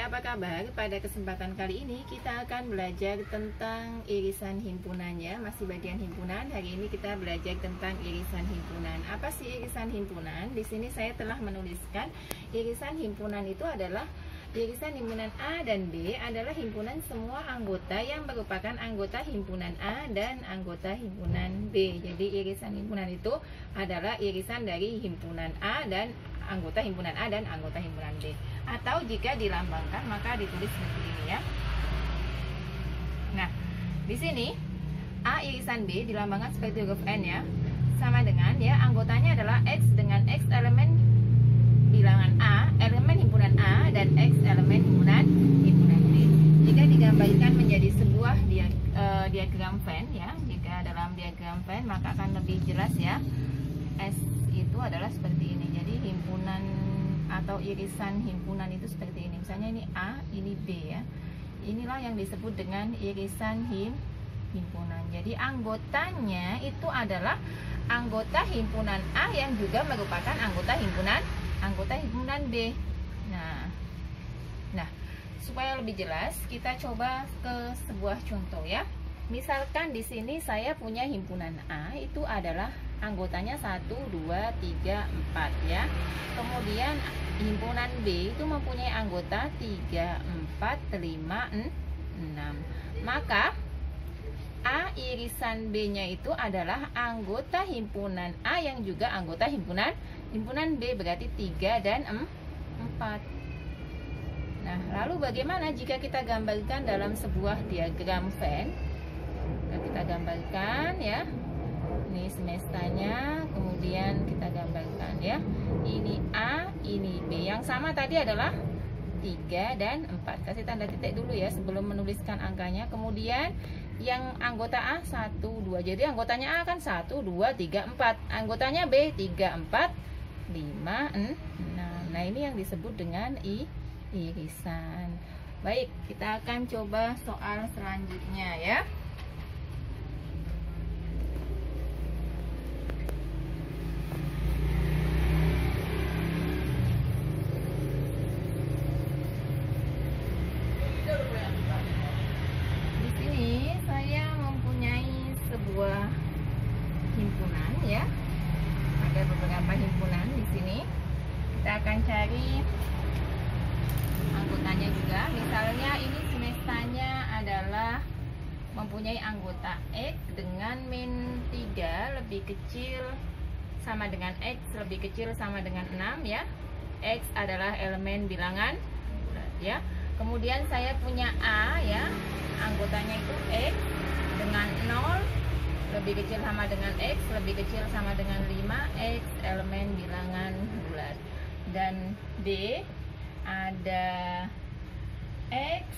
apa kabar? Pada kesempatan kali ini kita akan belajar tentang irisan himpunannya. Masih bagian himpunan. Hari ini kita belajar tentang irisan himpunan. Apa sih irisan himpunan? Di sini saya telah menuliskan irisan himpunan itu adalah irisan himpunan A dan B adalah himpunan semua anggota yang merupakan anggota himpunan A dan anggota himpunan B. Jadi irisan himpunan itu adalah irisan dari himpunan A dan anggota himpunan A dan anggota himpunan B. Atau jika dilambangkan maka ditulis seperti ini ya. Nah, di sini A irisan B dilambangkan seperti huruf N ya. Sama dengan ya, anggotanya adalah X dengan X elemen bilangan A, elemen himpunan A dan X elemen himpunan B. Jika digambarkan menjadi sebuah diagram Venn ya, jika dalam diagram Venn maka akan lebih jelas ya. S itu adalah seperti ini. Jadi himpunan atau irisan himpunan itu seperti ini. Misalnya ini A, ini B ya. Inilah yang disebut dengan irisan himpunan. Jadi anggotanya itu adalah anggota himpunan A yang juga merupakan anggota himpunan B. Nah, supaya lebih jelas kita coba ke sebuah contoh ya. Misalkan di sini saya punya himpunan A itu adalah anggotanya 1, 2, 3, 4 ya. Kemudian himpunan B itu mempunyai anggota 3, 4, 5, 6. Maka A irisan B-nya itu adalah anggota himpunan A yang juga anggota himpunan B, berarti 3 dan 4. Nah, lalu bagaimana jika kita gambarkan dalam sebuah diagram Venn? Kita gambarkan ya. Ini semestanya, kemudian kita gambarkan ya. Ini A, ini B. Yang sama tadi adalah 3 dan 4. Kasih tanda titik dulu ya sebelum menuliskan angkanya. Kemudian yang anggota A 1, 2. Jadi anggotanya A kan 1, 2, 3, 4. Anggotanya B 3, 4, 5, 6. Nah, ini yang disebut dengan irisan. Baik, kita akan coba soal selanjutnya ya. Himpunan ya, ada beberapa himpunan di sini. Kita akan cari anggotanya juga. Misalnya ini semestanya adalah mempunyai anggota X dengan min 3 lebih kecil sama dengan X lebih kecil sama dengan 6 ya. X adalah elemen bilangan ya. Kemudian saya punya A ya, anggotanya itu X dengan 0 lebih kecil sama dengan X, lebih kecil sama dengan 5, X elemen bilangan bulat. Dan B ada X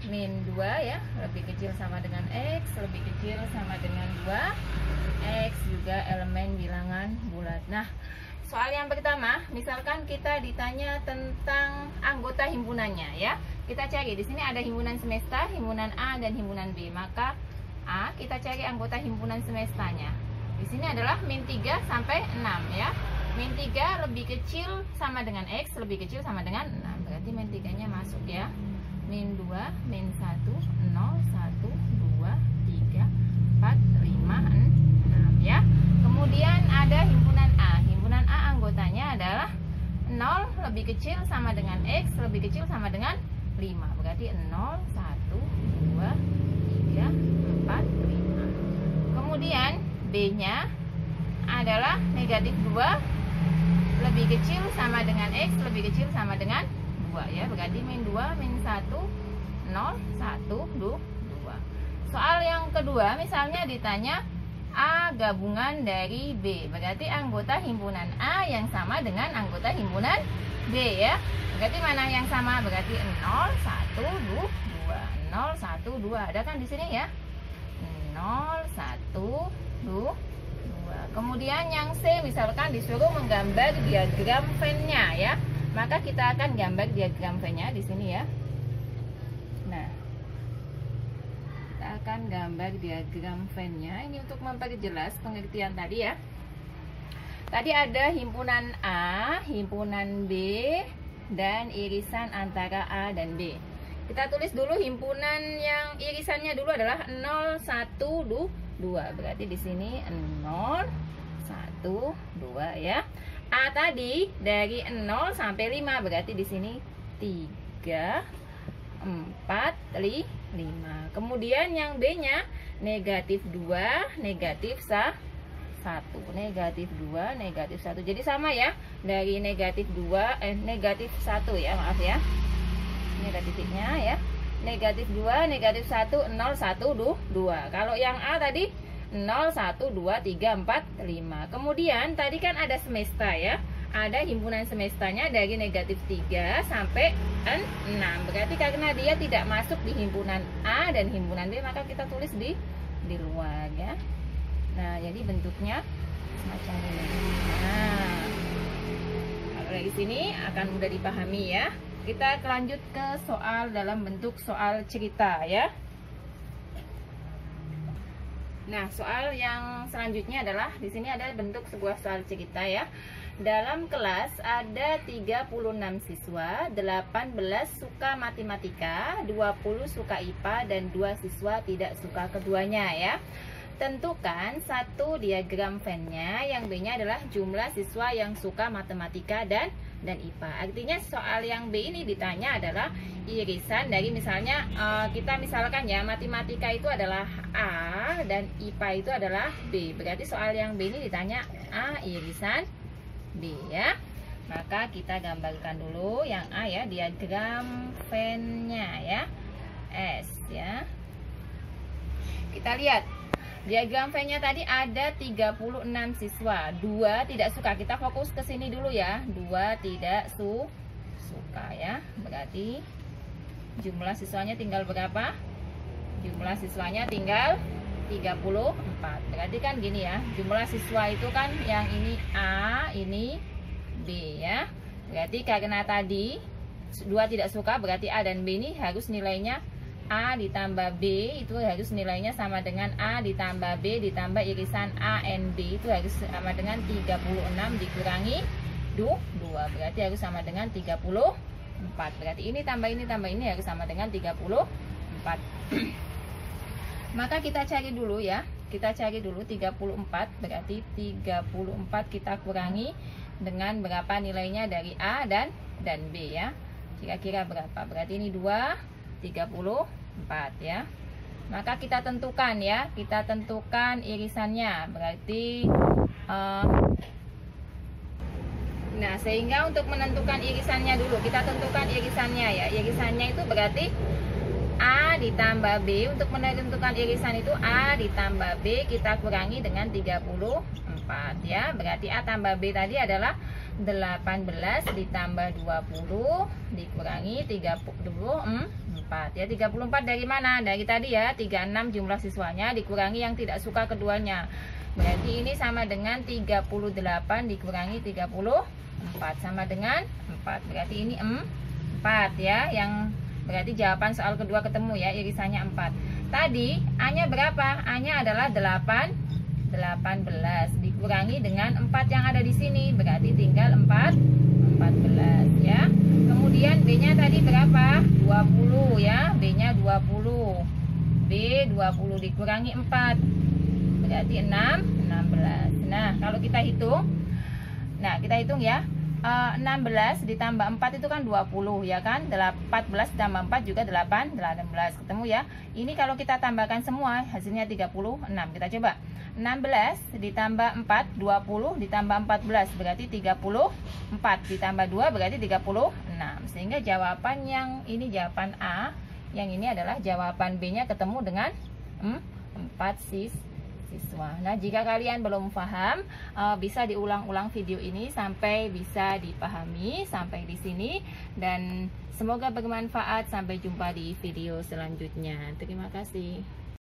min 2 ya, lebih kecil sama dengan X, lebih kecil sama dengan 2, X juga elemen bilangan bulat. Nah, soal yang pertama, misalkan kita ditanya tentang anggota himpunannya ya. Kita cari di sini ada himpunan semesta, himpunan A dan himpunan B. Maka A, kita cari anggota himpunan semestanya. Di sini adalah min 3 sampai 6 ya. Min 3 lebih kecil sama dengan X, lebih kecil sama dengan 6. Berarti min 3-nya masuk ya. Min 2, min 1, 0, 1, 2, 3, 4, 5, 6 ya. Kemudian ada himpunan A. Himpunan A anggotanya adalah 0 lebih kecil sama dengan X, lebih kecil sama dengan 5. Berarti 0, 1, 2, 3, 4, 5. Kemudian B-nya adalah negatif 2 lebih kecil sama dengan X, lebih kecil sama dengan 2 ya. Berarti min 2, min 1, 0, 1, 2. Soal yang kedua misalnya ditanya A gabungan dari B. Berarti anggota himpunan A yang sama dengan anggota himpunan B ya. Berarti mana yang sama? Berarti 0, 1, 2. 0, 1, 2. Ada kan di sini ya? 0, 1, 2. Kemudian yang C misalkan disuruh menggambar diagram Venn-nya ya. Maka kita akan gambar diagram Venn-nya di sini ya. Nah, kita akan gambar diagram Venn-nya. Ini untuk memperjelas pengertian tadi ya. Tadi ada himpunan A, himpunan B, dan irisan antara A dan B. Kita tulis dulu himpunan yang irisannya dulu adalah 0, 1, 2. Berarti di sini 0, 1, 2 ya. A tadi dari 0 sampai 5, berarti di sini 3, 4, 5. Kemudian yang B-nya negatif 2, negatif 1. Negatif 2, negatif 1. Jadi sama ya. Dari negatif 2, negatif 1 ya, maaf ya. Ini ada titiknya ya. Negatif 2, negatif 1, 0, 1, 2. Kalau yang A tadi 0, 1, 2, 3, 4, 5. Kemudian tadi kan ada semesta ya. Ada himpunan semestanya dari negatif 3 sampai 6. Berarti karena dia tidak masuk di himpunan A dan himpunan B, maka kita tulis di luar ya. Nah, jadi bentuknya semacam ini. Nah, kalau dari sini akan mudah dipahami ya. Kita lanjut ke soal dalam bentuk soal cerita ya. Nah, soal yang selanjutnya adalah di sini ada bentuk sebuah soal cerita ya. Dalam kelas ada 36 siswa, 18 suka matematika, 20 suka IPA dan 2 siswa tidak suka keduanya ya. Tentukan satu diagram Venn-nya, yang B-nya adalah jumlah siswa yang suka matematika dan IPA. Artinya soal yang B ini ditanya adalah irisan dari misalnya kita misalkan ya, matematika itu adalah A dan IPA itu adalah B. Berarti soal yang B ini ditanya A irisan B ya. Maka kita gambarkan dulu yang A ya, diagram Venn-nya ya, S ya. Kita lihat diagram Venn-nya tadi ada 36 siswa, 2 tidak suka. Kita fokus ke sini dulu ya. 2 tidak suka ya. Berarti jumlah siswanya tinggal berapa? Jumlah siswanya tinggal 34. Berarti kan gini ya. Jumlah siswa itu kan yang ini A, ini B ya. Berarti karena tadi 2 tidak suka, berarti A dan B ini harus nilainya A ditambah B itu harus nilainya sama dengan A ditambah B ditambah irisan A and B itu harus sama dengan 36 dikurangi 2. Berarti harus sama dengan 34. Berarti ini tambah ini harus sama dengan 34. Maka kita cari dulu ya. Kita cari dulu 34. Berarti 34 kita kurangi dengan berapa nilainya dari A dan B ya. Kira-kira berapa? Berarti ini 2, 34 ya. Maka kita tentukan ya, kita tentukan irisannya. Berarti nah, sehingga untuk menentukan irisannya dulu kita tentukan irisannya ya. Irisannya itu berarti A ditambah B. Untuk menentukan irisan itu A ditambah B kita kurangi dengan 34 ya. Berarti A tambah B tadi adalah 18 ditambah 20 dikurangi 34 ya. 34 dari mana? Dari tadi ya, 36 jumlah siswanya dikurangi yang tidak suka keduanya. Berarti ini sama dengan 38 dikurangi 34 sama dengan 4. Berarti ini 4 ya. Yang berarti jawaban soal kedua ketemu ya, irisannya 4. Tadi A-nya berapa? A-nya adalah 18 dikurangi dengan 4 yang ada di sini, berarti tinggal 14 ya. Kemudian B-nya tadi berapa? 20 ya. B-nya 20. B 20 dikurangi 4 berarti 16. Nah, kalau kita hitung, ya. 16 ditambah 4 itu kan 20 ya kan. 14 ditambah 4 juga 18 ketemu ya. Ini kalau kita tambahkan semua hasilnya 36. Kita coba. 16 ditambah 4 20 ditambah 14 berarti 34 ditambah 2 berarti 36. Sehingga jawaban yang ini jawaban A, yang ini adalah jawaban B-nya ketemu dengan 4 siswa. Nah, jika kalian belum paham, bisa diulang-ulang video ini sampai bisa dipahami sampai di sini, dan semoga bermanfaat. Sampai jumpa di video selanjutnya. Terima kasih.